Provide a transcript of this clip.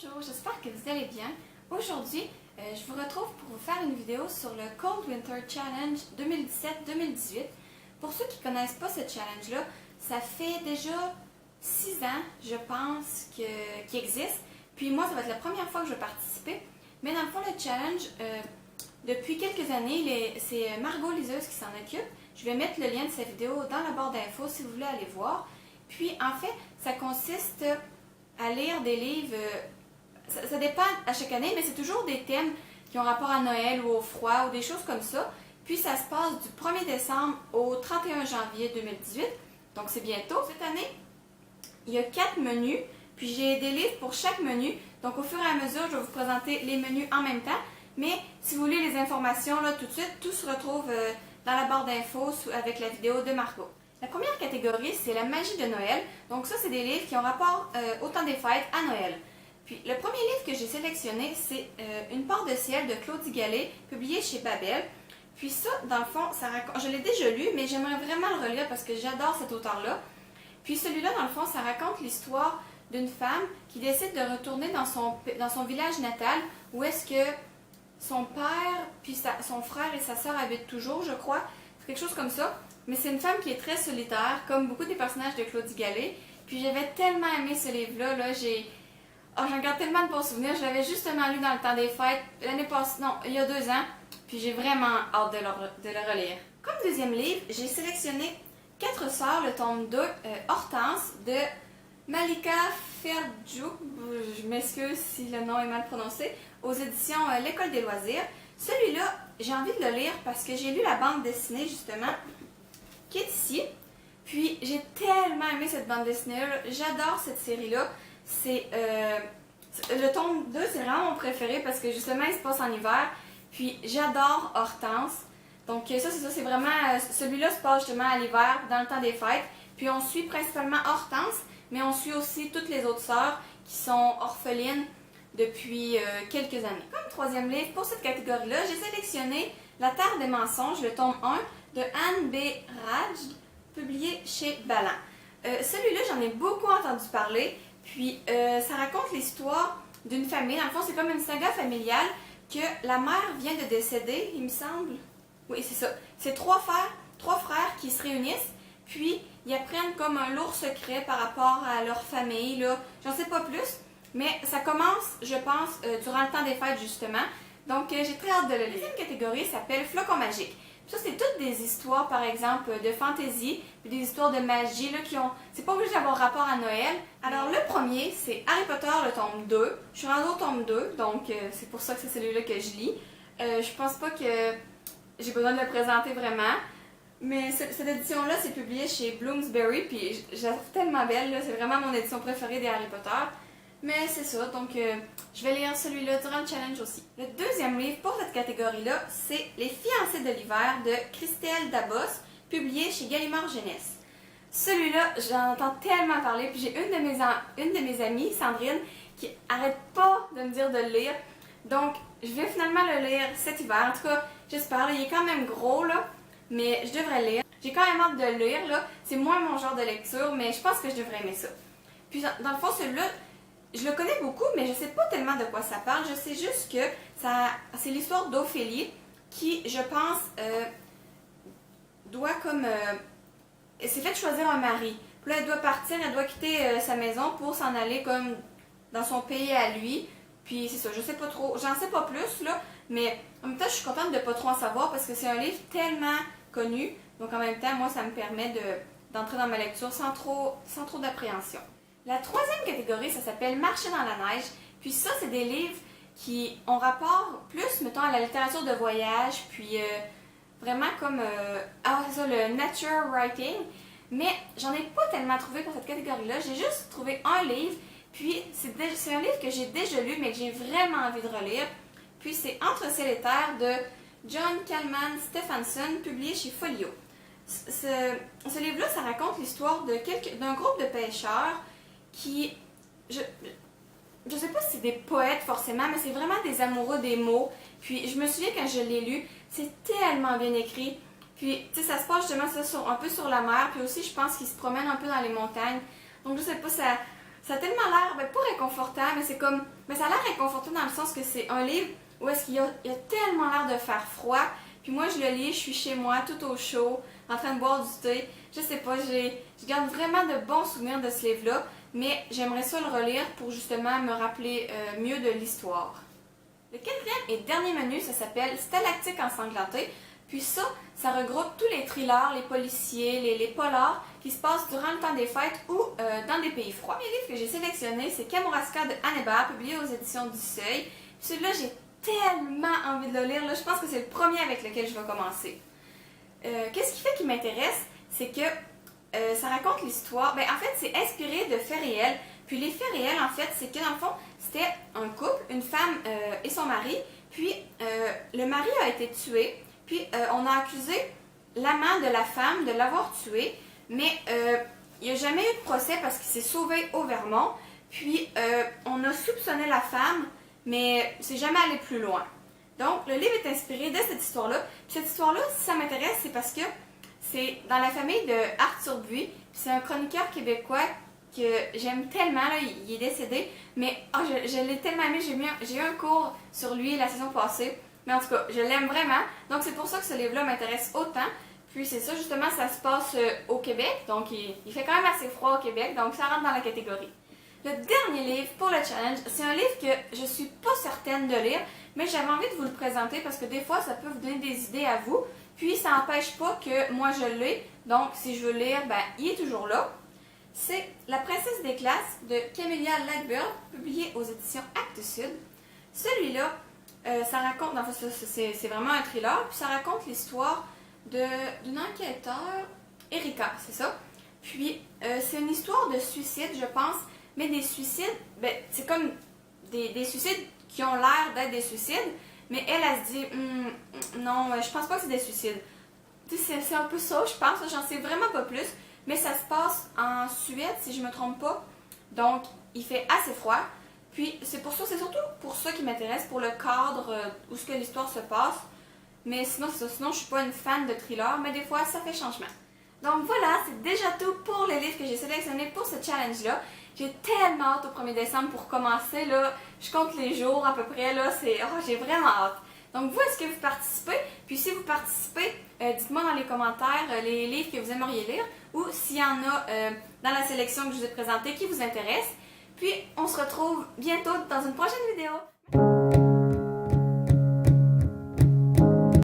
Bonjour, j'espère que vous allez bien. Aujourd'hui, je vous retrouve pour vous faire une vidéo sur le Cold Winter Challenge 2017-2018. Pour ceux qui ne connaissent pas ce challenge-là, ça fait déjà 6 ans, je pense, qu'il existe. Puis moi, ça va être la première fois que je vais participer. Mais dans le fond, le challenge, depuis quelques années, c'est Margot Liseuse qui s'en occupe. Je vais mettre le lien de sa vidéo dans la barre d'infos si vous voulez aller voir. Puis en fait, ça consiste à lire des livres, ça dépend à chaque année, mais c'est toujours des thèmes qui ont rapport à Noël ou au froid ou des choses comme ça. Puis ça se passe du 1er décembre au 31 janvier 2018, donc c'est bientôt. Cette année, il y a 4 menus, puis j'ai des livres pour chaque menu. Donc au fur et à mesure, je vais vous présenter les menus en même temps. Mais si vous voulez les informations là tout de suite, tout se retrouve dans la barre d'infos avec la vidéo de Margot. La première catégorie, c'est la magie de Noël. Donc ça, c'est des livres qui ont rapport au temps des fêtes à Noël. Puis le premier livre que j'ai sélectionné, c'est Une part de ciel de Claudie Galley, publié chez Babel. Puis ça, dans le fond, je l'ai déjà lu, mais j'aimerais vraiment le relire parce que j'adore cet auteur-là. Puis celui-là, dans le fond, ça raconte l'histoire d'une femme qui décide de retourner dans son village natal, où est-ce que son père, puis son frère et sa sœur habitent toujours, je crois. C'est quelque chose comme ça. Mais c'est une femme qui est très solitaire, comme beaucoup des personnages de Claudie Galley. Puis j'avais tellement aimé ce livre-là, j'en garde tellement de bons souvenirs. Je l'avais justement lu dans le temps des fêtes, l'année passée, non, il y a 2 ans. Puis j'ai vraiment hâte de le relire. Comme deuxième livre, j'ai sélectionné 4 sœurs, le tome 2, Hortense, de Malika Ferjouk. Je m'excuse si le nom est mal prononcé, aux éditions L'École des loisirs. Celui-là, j'ai envie de le lire parce que j'ai lu la bande dessinée, justement, qui est ici. Puis j'ai tellement aimé cette bande dessinée-là. J'adore cette série-là. Le tome 2, c'est vraiment mon préféré parce que justement, il se passe en hiver. Puis j'adore Hortense. Donc ça, c'est vraiment... celui-là se passe justement à l'hiver, dans le temps des fêtes. Puis on suit principalement Hortense, mais on suit aussi toutes les autres sœurs qui sont orphelines depuis quelques années. Comme troisième livre, pour cette catégorie-là, j'ai sélectionné La Terre des mensonges, le tome 1, de Anne B. Raj, publié chez Ballant. Celui-là, j'en ai beaucoup entendu parler, puis ça raconte l'histoire d'une famille. Dans le fond, c'est comme une saga familiale que la mère vient de décéder, il me semble. Oui, c'est ça. C'est 3 frères qui se réunissent, puis ils apprennent comme un lourd secret par rapport à leur famille, là. J'en sais pas plus, mais ça commence, je pense, durant le temps des fêtes, justement. Donc, j'ai très hâte de le lire. La deuxième catégorie s'appelle Flocon magique. Ça, c'est toutes des histoires, par exemple, de fantaisie, puis des histoires de magie, là, c'est pas obligé d'avoir rapport à Noël. Alors, le premier, c'est Harry Potter, le tome 2. Je suis rendue au tome 2, donc c'est pour ça que c'est celui-là que je lis. Je pense pas que j'ai besoin de le présenter vraiment. Mais cette édition-là, c'est publié chez Bloomsbury, puis je la trouve tellement belle, c'est vraiment mon édition préférée des Harry Potter. Mais c'est ça, donc je vais lire celui-là durant le challenge aussi. Le deuxième livre pour cette catégorie-là, c'est Les fiancés de l'hiver de Christelle Dabos, publié chez Gallimard Jeunesse. Celui-là, j'en entends tellement parler, puis j'ai une de mes amies, Sandrine, qui arrête pas de me dire de le lire. Donc, je vais finalement le lire cet hiver. En tout cas, j'espère. Il est quand même gros, là, mais je devrais le lire. J'ai quand même hâte de le lire, là. C'est moins mon genre de lecture, mais je pense que je devrais aimer ça. Puis, dans le fond, celui-là, je le connais beaucoup, mais je sais pas tellement de quoi ça parle. Je sais juste que c'est l'histoire d'Ophélie qui, je pense, doit comme... elle s'est fait choisir un mari. Puis là, elle doit partir, elle doit quitter sa maison pour s'en aller comme dans son pays à lui. Puis c'est ça, je sais pas trop, j'en sais pas plus, là, mais en même temps, je suis contente de pas trop en savoir parce que c'est un livre tellement connu. Donc en même temps, moi, ça me permet d'entrer dans ma lecture sans trop d'appréhension. La troisième catégorie, ça s'appelle Marcher dans la neige. Puis ça, c'est des livres qui ont rapport plus, mettons, à la littérature de voyage, puis vraiment comme, c'est ça, le nature writing. Mais j'en ai pas tellement trouvé pour cette catégorie-là. J'ai juste trouvé un livre, puis c'est un livre que j'ai déjà lu, mais que j'ai vraiment envie de relire. Puis c'est Entre ciel et terre de John Kalman Stephenson, publié chez Folio. Ce livre-là, ça raconte l'histoire d'un groupe de pêcheurs qui, je sais pas si c'est des poètes forcément, mais c'est vraiment des amoureux des mots. Puis je me souviens quand je l'ai lu, c'est tellement bien écrit. Puis tu sais, ça se passe justement un peu sur la mer, puis aussi je pense qu'ils se promènent un peu dans les montagnes. Donc je sais pas, ça a tellement l'air, ben, pas réconfortant, mais c'est comme, mais ça a l'air réconfortant dans le sens que c'est un livre où est-ce qu'il y a tellement l'air de faire froid, puis moi je le lis, je suis chez moi, tout au chaud, en train de boire du thé, je sais pas, je garde vraiment de bons souvenirs de ce livre-là, mais j'aimerais ça le relire pour justement me rappeler mieux de l'histoire. Le quatrième et dernier menu, ça s'appelle Stalactique ensanglantée. Puis ça regroupe tous les thrillers, les policiers, les polars qui se passent durant le temps des fêtes ou dans des pays froids. Le livre que j'ai sélectionné, c'est Kamouraska de Anne Hébert, publié aux éditions du Seuil. Puis celui-là, j'ai tellement envie de le lire. Là, je pense que c'est le premier avec lequel je vais commencer. Qu'est-ce qui fait qu'il m'intéresse? C'est que ça raconte l'histoire. Ben, en fait, c'est inspiré de faits réels. Puis les faits réels, en fait, c'est que dans le fond, c'était un couple, une femme et son mari. Puis le mari a été tué. Puis on a accusé l'amant de la femme de l'avoir tué. Mais il n'y a jamais eu de procès parce qu'il s'est sauvé au Vermont. Puis on a soupçonné la femme, mais c'est jamais allé plus loin. Donc le livre est inspiré de cette histoire-là. Puis cette histoire-là, si ça m'intéresse, c'est parce que c'est dans la famille de Arthur Buis. C'est un chroniqueur québécois que j'aime tellement, là, il est décédé, mais oh, je l'ai tellement aimé, j'ai eu un cours sur lui la saison passée, mais en tout cas, je l'aime vraiment, donc c'est pour ça que ce livre-là m'intéresse autant, puis c'est ça, justement, ça se passe au Québec, donc il fait quand même assez froid au Québec, donc ça rentre dans la catégorie. Le dernier livre pour le challenge, c'est un livre que je suis pas certaine de lire, mais j'avais envie de vous le présenter parce que des fois, ça peut vous donner des idées à vous, puis ça n'empêche pas que moi je l'ai, donc si je veux lire, ben, il est toujours là. C'est La princesse des classes de Camélia Lagbird, publié aux éditions Actes Sud. Celui-là, ça raconte, en fait, c'est vraiment un thriller, puis ça raconte l'histoire d'une enquêteur, Erika, c'est ça. Puis, c'est une histoire de suicide, je pense, mais des suicides, ben, c'est comme des suicides qui ont l'air d'être des suicides, mais elle se dit, non, je pense pas que c'est des suicides. C'est un peu ça, je pense, j'en sais vraiment pas plus. Mais ça se passe en Suède, si je ne me trompe pas. Donc, il fait assez froid. Puis, c'est surtout pour ça qui m'intéresse, pour le cadre où ce que l'histoire se passe. Mais sinon, c'est ça. Sinon, je suis pas une fan de thriller, mais des fois, ça fait changement. Donc voilà, c'est déjà tout pour les livres que j'ai sélectionnés pour ce challenge-là. J'ai tellement hâte au 1er décembre pour commencer, là. Je compte les jours à peu près, là. J'ai vraiment hâte. Donc, vous, est-ce que vous participez? Puis, si vous participez, dites-moi dans les commentaires les livres que vous aimeriez lire ou s'il y en a dans la sélection que je vous ai présentée qui vous intéresse. Puis, on se retrouve bientôt dans une prochaine vidéo.